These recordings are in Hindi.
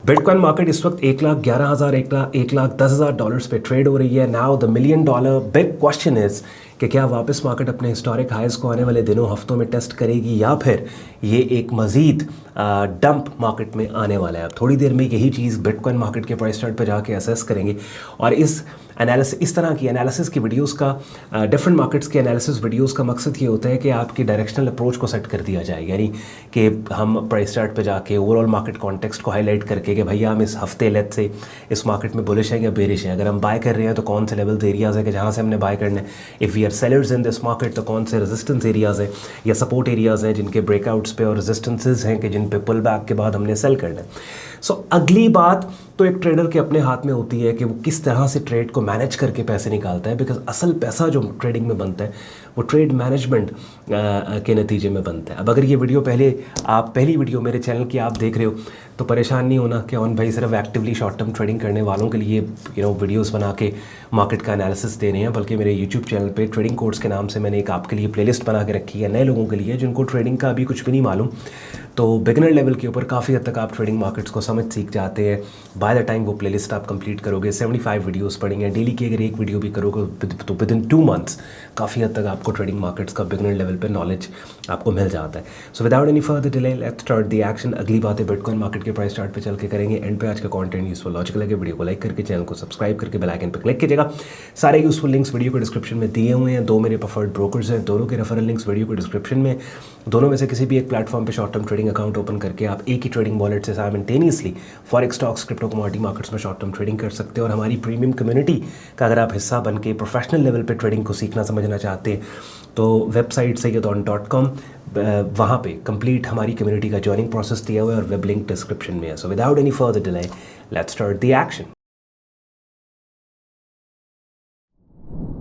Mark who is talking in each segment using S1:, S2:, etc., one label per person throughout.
S1: बिटकॉइन मार्केट इस वक्त 1,11,000 1,10,000 डॉलर्स पे ट्रेड हो रही है। Now the million dollar big question is कि क्या वापस मार्केट अपने हिस्टोरिक हाइज को आने वाले दिनों हफ्तों में टेस्ट करेगी या फिर ये एक मज़ीद डंप मार्केट में आने वाला है। अब थोड़ी देर में यही चीज़ बिटकॉइन मार्केट के प्राइस चार्ट पर जाके असेस करेंगे और इस तरह की एनालिसिस की वीडियोस का डिफरेंट मार्केट्स के एनालिसिस वीडियोस का मकसद ये होता है कि आपकी डायरेक्शनल अप्रोच को सेट कर दिया जाए, यानी कि हम प्राइस चार्ट पे जाके ओवरऑल मार्केट कॉन्टेक्स्ट को हाईलाइट करके कि भैया हम इस हफ्ते लेट से इस मार्केट में बुलिश है या बेरिश है। अगर हम बाय कर रहे हैं तो कौन से लेवल्स एरियाज़ है कि जहाँ से हमने बाय करना है। If we are sellers in this market तो कौन से रेजिस्टेंस एरियाज़ हैं या सपोर्ट एरियाज़ हैं जिनके ब्रेकआउट्स पे और रेजिस्टेंसेज हैं कि जिन पे पुल बैक के बाद हमने सेल करना है। सो अगली बात तो एक ट्रेडर के अपने हाथ में होती है कि वो किस तरह से ट्रेड को मैनेज करके पैसे निकालता है, बिकॉज असल पैसा जो ट्रेडिंग में बनता है वो ट्रेड मैनेजमेंट के नतीजे में बनता है। अब अगर ये वीडियो पहली वीडियो मेरे चैनल की आप देख रहे हो तो परेशान नहीं होना कि ऑन भाई सिर्फ एक्टिवली शॉर्ट टर्म ट्रेडिंग करने वालों के लिए वीडियोस बना के मार्केट का एनालिसिस दे रहे हैं, बल्कि मेरे यूट्यूब चैनल पे ट्रेडिंग कोर्स के नाम से मैंने एक आपके लिए प्लेलिस्ट बना के रखी है नए लोगों के लिए जिनको ट्रेडिंग का अभी कुछ भी नहीं मालूम। तो बिगिनर लेवल के ऊपर काफ़ी हद तक आप ट्रेडिंग मार्केट्स को समझ सीख जाते हैं। बाय द टाइम वो प्लेलिस्ट आप कंप्लीट करोगे 75 वीडियोस पढ़ेंगे डेली की, अगर एक वीडियो भी करोगे तो विद इन 2 मंथ्स काफ़ी हद तक आपको ट्रेडिंग मार्केट्स का बिगिनर लेवल पे नॉलेज आपको मिल जाता है। So without any further delay let's start the action. अगली बातें बिटकॉइन मार्केट के प्राइस चार्ट पे चल के करेंगे। एंड पे आज का कंटेंट यूजफुल लॉजिकल लगे वीडियो को लाइक करके चैनल को सब्सक्राइब करके बेल आइकन पर क्लिक कीजिएगा। सारे यूजफुल लिंक्स वीडियो को डिस्क्रिप्शन में दिए हुए हैं। 2 मेरे प्रेफर्ड ब्रोकर्स हैं, दोनों के रेफरल लिंक्स वीडियो को डिस्क्रिप्शन में। दोनों में से किसी भी एक प्लेटफॉर्म पे short term trading account open करके आप एक ही ट्रेडिंग वॉलेट से simultaneously forex, stocks, crypto, commodity markets में शॉर्ट टर्म ट्रेडिंग कर सकते हैं। और हमारी प्रीमियम कम्युनिटी का अगर आप हिस्सा बन के प्रोफेशनल लेवल पे ट्रेडिंग को सीखना समझना चाहते हैं तो वेबसाइट sayyadon.com वहाँ पे कंप्लीट हमारी कम्युनिटी का ज्वाइनिंग प्रोसेस दिया हुआ है और वेब लिंक डिस्क्रिप्शन में है। So without any further delay let's start the action.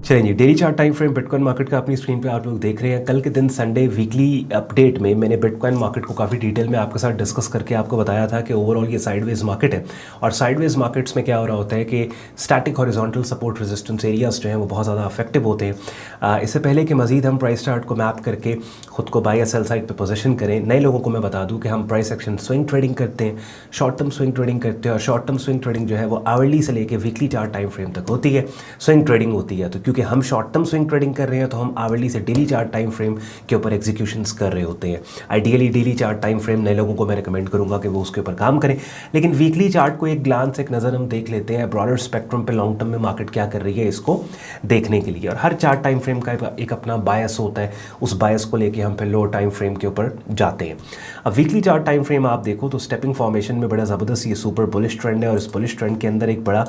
S1: चलिए जी, daily chart time frame bitcoin market का अपनी स्क्रीन पे आप लोग देख रहे हैं। कल के दिन संडे वीकली अपडेट में मैंने बिटकॉइन मार्केट को काफ़ी डिटेल में आपके साथ डिस्कस करके आपको बताया था कि ओवरऑल ये साइडवेज मार्केट है और साइडवेज मार्केट्स में क्या हो रहा होता है कि static horizontal support resistance areas जो हैं वो बहुत ज़्यादा अफेक्टिव होते हैं। इससे पहले कि मजीद हम प्राइस चार्ट को मैप करके खुद को बाय या सेल साइड पर पोजिशन करें, नए लोगों को मैं बता दूँ कि हम प्राइस एक्शन स्विंग ट्रेडिंग करते हैं, शॉर्ट टर्म स्विंग ट्रेडिंग करते हैं और शॉर्ट टर्म स्विंग ट्रेडिंग जो है वो आवरली से लेकर वीकली चार्ट टाइम फ्रेम तक होती है स्विंग ट्रेडिंग होती है। तो क्योंकि हम शॉर्ट टर्म स्विंग ट्रेडिंग कर रहे हैं तो हम आवरली से डेली चार्ट टाइम फ्रेम के ऊपर एग्जीक्यूशंस कर रहे होते हैं। Ideally daily chart time frame नए लोगों को मैं रिकमेंड करूंगा कि वो उसके ऊपर काम करें, लेकिन वीकली चार्ट को एक ग्लांस एक नज़र हम देख लेते हैं ब्रॉडर स्पेक्ट्रम पे लॉन्ग टर्म में मार्केट क्या कर रही है इसको देखने के लिए। और हर चार्ट टाइम फ्रेम का एक अपना बायस होता है, उस बायस को लेके हम फिर लोअर टाइम फ्रेम के ऊपर जाते हैं। अब वीकली चार्ट टाइम फ्रेम आप देखो तो स्टेपिंग फॉर्मेशन में बड़ा ज़बरदस्त ये सुपर बुलिश ट्रेंड है और इस बुलिश ट्रेंड के अंदर एक बड़ा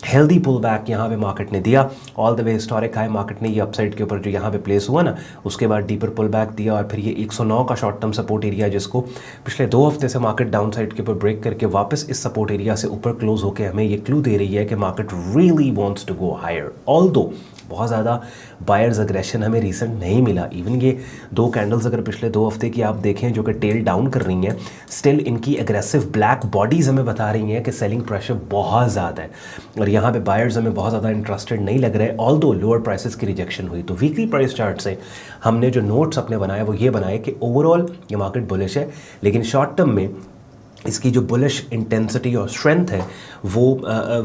S1: हेल्दी पुल बैक यहाँ पे मार्केट ने दिया। All the way historic high market ने ये अपसाइड के ऊपर जो यहाँ पे प्लेस हुआ ना, उसके बाद डीपर पुल बैक दिया और फिर ये 109 का शॉर्ट टर्म सपोर्ट एरिया जिसको पिछले 2 हफ्ते से मार्केट डाउन साइड के ऊपर ब्रेक करके वापस इस सपोर्ट एरिया से ऊपर क्लोज होकर हमें ये क्लू दे रही है कि market really wants to go higher. Although बहुत ज़्यादा बायर्स अग्रेशन हमें रिसेंट नहीं मिला। इवन ये 2 कैंडल्स अगर पिछले 2 हफ्ते की आप देखें जो कि टेल डाउन कर रही हैं, स्टिल इनकी एग्रेसिव ब्लैक बॉडीज़ हमें बता रही हैं कि सेलिंग प्रेशर बहुत ज़्यादा है और यहाँ पे बायर्स हमें बहुत ज़्यादा इंटरेस्टेड नहीं लग रहे, ऑल्दो लोअर प्राइसेस की रिजेक्शन हुई। तो वीकली प्राइस चार्ट से हमने जो नोट्स अपने बनाए वो ये बनाए कि ओवरऑल ये मार्केट बुलिश है, लेकिन शॉर्ट टर्म में इसकी जो बुलिश इंटेंसिटी और स्ट्रेंथ है वो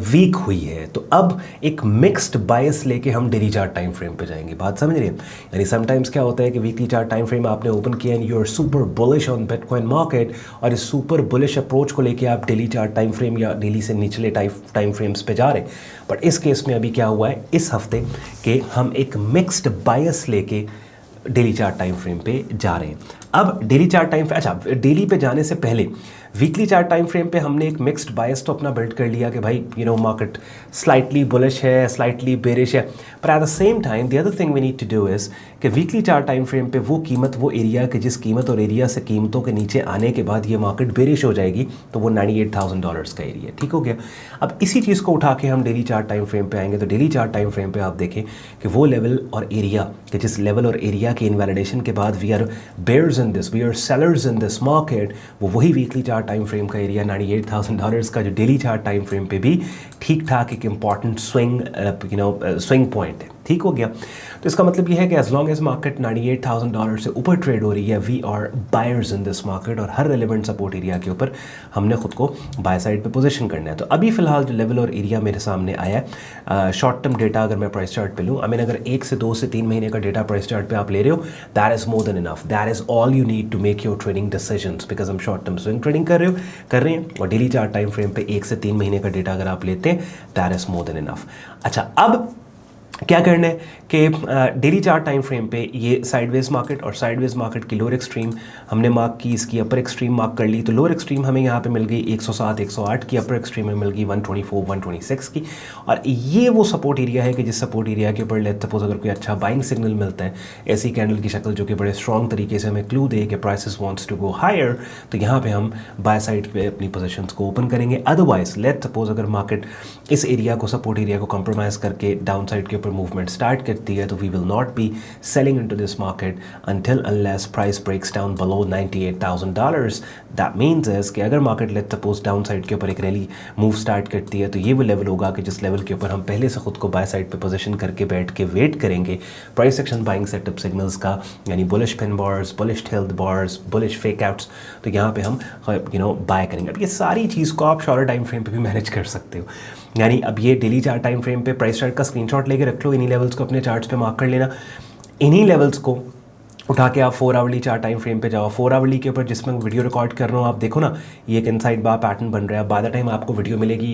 S1: वीक हुई है। तो अब एक मिक्स्ड बायस लेके हम डेली चार्ट टाइम फ्रेम पे जाएंगे। बात समझ रहे हैं? यानी समटाइम्स क्या होता है कि वीकली चार्ट टाइम फ्रेम आपने ओपन किया and you are super bullish on bitcoin market और इस सुपर बुलिश अप्रोच को लेके आप डेली चार्ट टाइम फ्रेम या डेली से निचले टाइम फ्रेम्स पे जा रहे हैं। बट इस केस में अभी क्या हुआ है इस हफ्ते कि हम एक मिक्स्ड बायस लेके डेली चार्ट टाइम फ्रेम पे जा रहे हैं। अब डेली चार्ट टाइम डेली पे जाने से पहले वीकली चार्ट टाइम फ्रेम पे हमने एक मिक्स्ड बायस तो अपना बिल्ड कर लिया कि भाई मार्केट स्लाइटली बुलिश है, स्लाइटली बेरिश है, पर at the same time the other thing we need to do is कि वीकली चार्ट टाइम फ्रेम पे वो कीमत, वो एरिया कि जिस कीमत और एरिया से कीमतों के नीचे आने के बाद ये मार्केट बेरिश हो जाएगी, तो वो $98,000 का एरिया। ठीक हो गया। अब इसी चीज़ को उठा के हम डेली चार्ट टाइम फ्रेम पे आएंगे तो डेली चार्ट टाइम फ्रेम पे आप देखें कि वो लेवल और एरिया कि जिस लेवल और एरिया के इनवैलिडेशन के बाद we are bears in this, we are sellers in this market, वो वही वीकली चार्ट टाइम फ्रेम का एरिया $98,000 का जो डेली चार्ट टाइम फ्रेम पे भी ठीक ठाक एक इम्पॉर्टेंट स्विंग पॉइंट है। ठीक हो गया। तो इसका मतलब ये है कि एज लॉन्ग एज मार्केट $98,000 से ऊपर ट्रेड हो रही है, we are buyers in this market, और हर रेलिवेंट सपोर्ट एरिया के ऊपर हमने खुद को बाय साइड पे पोजीशन करना है। तो अभी फिलहाल जो लेवल और एरिया मेरे सामने आया है, शॉर्ट टर्म डेटा अगर मैं प्राइस चार्ट पे लूँ, आई मीन अगर 1 से 2 से 3 महीने का डेटा प्राइस चार्ट पे आप ले रहे हो, that is more than enough, that is all you need to make your trading decisions, because हम शॉर्ट टर्म स्विंग ट्रेडिंग कर रहे हैं और डेली चार्ट टाइम फ्रेम पे 1 से 3 महीने का डेटा अगर आप लेते हैं, that is more than enough. अच्छा, अब क्या करना है कि डेली चार्ट टाइम फ्रेम पे ये साइडवेज मार्केट और साइडवेज मार्केट की लोअर एक्सट्रीम हमने मार्क की, इसकी अपर एक्सट्रीम मार्क कर ली। तो लोअर एक्सट्रीम हमें यहाँ पे मिल गई 107 108 की, अपर एक्सट्रीम में मिल गई 124 126 की, और ये वो सपोर्ट एरिया है कि जिस सपोर्ट एरिया के ऊपर लेट्स सपोज अगर कोई अच्छा बाइंग सिग्नल मिलता है, ऐसी कैंडल की शक्ल जो कि बड़े स्ट्रॉन्ग तरीके से हमें क्लू दे कि prices wants to go higher, तो यहाँ पे हम बाय साइड पे अपनी पोजीशंस को ओपन करेंगे। अदरवाइज लेट्स सपोज अगर मार्केट इस एरिया को, सपोर्ट एरिया को कॉम्प्रोमाइज़ करके डाउन साइड के ऊपर मूवमेंट स्टार्ट करती है, तो we will not be selling into this market until unless price breaks down below $98,000. That means is कि अगर market let's suppose down side के ऊपर एक रैली मूव स्टार्ट करती है, तो ये वो लेवल होगा कि जिस लेवल के ऊपर हम पहले से खुद को बाय साइड पे पोजीशन करके बैठ के वेट करेंगे price action buying setup signals का, यानी bullish pin bars, bullish tailed bars, bullish fake outs, तो यहाँ पे हम बाय करेंगे। अब ये सारी चीज़ को आप शॉर्टर टाइम फ्रेम पे भी मैनेज कर सकते हो, यानी अब ये डेली चार्ट टाइम फ्रेम पे प्राइस चार्ट का स्क्रीनशॉट लेके रख लो, इन्हीं लेवल्स को अपने चार्ट्स पे मार्क कर लेना, इन्हीं लेवल्स को उठा के आप 4 आवरली चार्ट टाइम फ्रेम पे जाओ। 4 आवरली के ऊपर जिसमें वीडियो रिकॉर्ड कर रहा हूँ, आप देखो ना, ये एक इनसाइड बार पैटर्न बन रहा है। बाय द टाइम आपको वीडियो मिलेगी,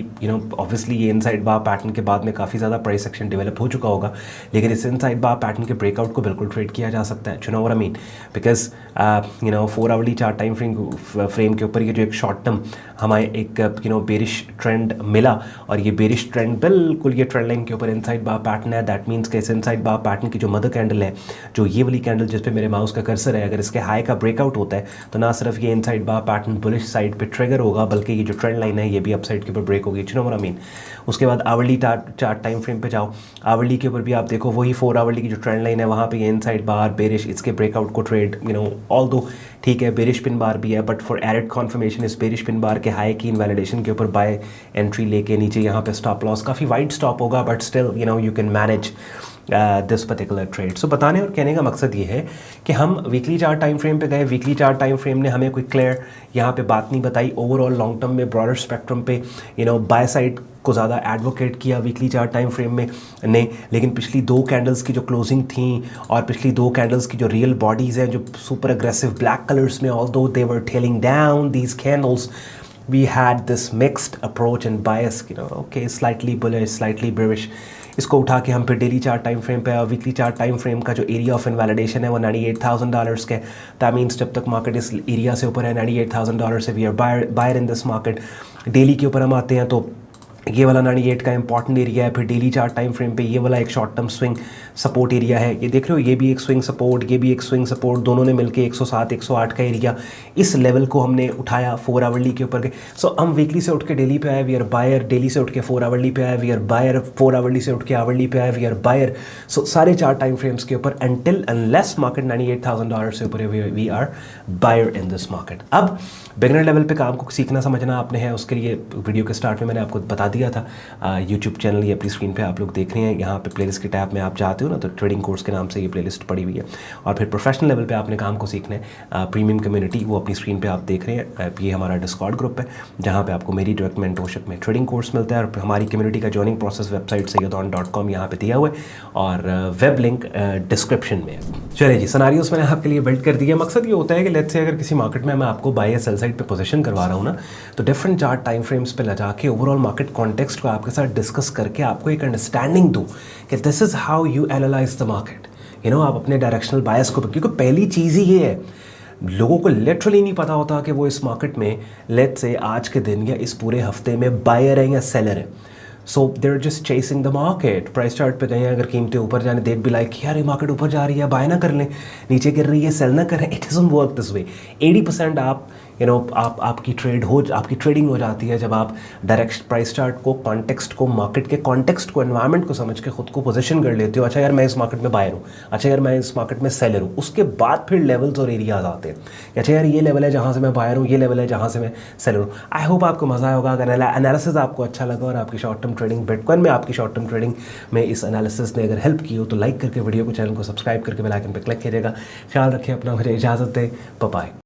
S1: ऑब्वियसली ये इनसाइड बार पैटर्न के बाद में काफ़ी ज़्यादा प्राइस एक्शन डेवलप हो चुका होगा, लेकिन इस इनसाइड बार पैटर्न के ब्रेकआउट को बिल्कुल ट्रेड किया जा सकता है। चुनाव I mean, because 4 hourly chart time frame के ऊपर ये जो एक शॉर्ट टर्म हमारे एक बेरिश ट्रेंड मिला, और ये बेरिश ट्रेंड बिल्कुल ये ट्रेंड लाइन के ऊपर इनसाइड बार पैटर्न है। दैट मीन्स कि इस इनसाइड बार पैटर्न की जो मदर कैंडल है, जो ये वाली कैंडल जिस पे मेरे माउस का कर्सर है, अगर इसके हाई का ब्रेकआउट होता है, तो ना सिर्फ ये इनसाइड बार पैटर्न बुलिश साइड पे ट्रिगर होगा, बल्कि ये जो ट्रेंड लाइन है ये भी अपसाइड के ऊपर ब्रेक होगी। You know what I mean. उसके बाद आवरली चार्ट टाइम फ्रेम पे जाओ, आवरली के ऊपर भी आप देखो वही 4 आवरली की जो ट्रेंड लाइन है, वहाँ पे ये इनसाइड बार बेरिश, इसके ब्रेकआउट को ट्रेड ऑल दो ठीक है, बेरिश पिन बार भी है, बट फॉर एडेड कॉन्फर्मेशन इस बेरिश पिन बार के हाई की इनवैलिडेशन के ऊपर बाय एंट्री लेके नीचे यहाँ पे स्टॉप लॉस काफ़ी वाइड स्टॉप होगा, but still you can manage this particular trade. So बताने और कहने का मकसद ये है कि हम वीकली चार्ट टाइम फ्रेम पे गए, वीकली चार्ट टाइम फ्रेम ने हमें कोई क्लियर यहाँ पे बात नहीं बताई। ओवरऑल लॉन्ग टर्म में ब्रॉडर स्पेक्ट्रम पे बाय साइड को ज़्यादा एडवोकेट किया वीकली चार्ट टाइम फ्रेम में ने, लेकिन पिछली 2 कैंडल्स की जो क्लोजिंग थी और पिछली 2 कैंडल्स की जो रियल बॉडीज़ हैं जो सुपर अग्रेसिव ब्लैक कलर्स में, although they were telling down these candles, we had this mixed approach and bias, okay, slightly bullish, slightly bearish। इसको उठा के हम फिर डेली चार्ट टाइम फ्रेम पे, वीकली चार्ट टाइम फ्रेम का जो एरिया ऑफ इनवैलिडेशन है वो $98,000 के, दैट मीन्स जब तक मार्केट इस एरिया से ऊपर है $98,000 से, we are buyer in this market. Daily के ऊपर हम आते हैं तो ये वाला 98 का इंपॉर्टेंट एरिया है, फिर डेली चार्ट टाइम फ्रेम पे ये वाला एक short term swing support area है, ये देख रहे हो, ये भी एक स्विंग सपोर्ट, ये भी एक स्विंग सपोर्ट, दोनों ने मिलके 107 108 का एरिया, इस लेवल को हमने उठाया 4 आवरली के ऊपर गए। सो हम वीकली से उठ के डेली पे आए, वी आर बायर, डेली से उठ के 4 आवरली पे आए, वी आर बायर, 4 आवरली से उठ के आवरली पे आए, वी आर बायर। सो सारे चार टाइम फ्रेम्स के ऊपर अनटिल अनलेस मार्केट $98,000 से ऊपर we are buyer in this market. अब बिगनर लेवल पे काम को सीखना समझना आपने है, उसके लिए वीडियो के स्टार्ट में मैंने आपको बता दिया था, यूट्यूब चैनल ये अपनी स्क्रीन पे आप लोग देख रहे हैं, यहाँ पे प्लेलिस्ट के टैब में आप जाते हो ना, तो ट्रेडिंग कोर्स के नाम से ये प्लेलिस्ट पड़ी हुई है। और फिर प्रोफेशनल लेवल पे आपने काम को सीखना है, प्रीमियम कम्युनिटी वो अपनी स्क्रीन पे आप देख रहे हैं, ये हमारा डिस्कॉर्ड ग्रुप है जहाँ पे आपको मेरी डायरेक्ट मेंटरशिप में ट्रेडिंग कोर्स मिलता है, और हमारी कम्युनिटी का ज्वाइनिंग प्रोसेस वेबसाइट सैयदौन.com यहाँ पे दिया हुआ है, और वेब लिंक डिस्क्रिप्शन में है। चलिए जी, सिनेरियोस मैंने आपके लिए बिल्ड कर दिया। मकसद ये होता है कि लेट्स से अगर किसी मार्केट में मैं आपको बाय या सेल साइड पे पोजीशन करवा रहा हूँ ना, तो डिफरेंट चार्ट टाइम फ्रेम्स पे लगा के ओवरऑल मार्केट कॉन्टेक्स्ट को आपके साथ डिस्कस करके आपको एक अंडरस्टैंडिंग दूँ कि this is how you analyse the market, आप अपने डायरेक्शनल बायस को, क्योंकि पहली चीज़ ही ये है, लोगों को लिटरली नहीं पता होता कि वो इस मार्केट में लेट्स से आज के दिन या इस पूरे हफ्ते में बायर है या सेलर है। So there just chasing the market. Price chart पे गए, अगर कीमतें ऊपर जाने, देट बी लाइक यार ये मार्केट ऊपर जा रही है, बाय ना कर लें, नीचे गिर रही है, सेल ना करें। It doesn't work this way. 80% आप आपकी ट्रेडिंग हो जाती है जब आप डायरेक्ट प्राइस चार्ट को, कॉन्टेक्स्ट को, मार्केट के कॉन्टेक्स्ट को, एनवायरनमेंट को समझ के खुद को पोजीशन कर लेते हो। अच्छा यार मैं इस मार्केट में बायर हूँ, अच्छा यार मैं इस मार्केट में सेलर हूँ। उसके बाद फिर लेवल्स और एरियाज आते हैं कि अच्छा यार ये लेवल है जहाँ से मैं बायर हूँ, ये लेवल है जहाँ से मैं सेलर हूँ। आई होप आपको मज़ा आया होगा। अगर एनालिसिस आपको अच्छा लगा और आपकी शॉर्ट टर्म ट्रेडिंग, बिटकॉइन में आपकी शॉर्ट टर्म ट्रेडिंग में इस एनालिसिस ने अगर हेल्प की हो तो लाइक करके वीडियो को, चैनल को सब्सक्राइब करके बेल आइकन पर क्लिक कीजिएगा। ख्याल रखिए अपना, मुझे इजाज़त दें, बाय बाय।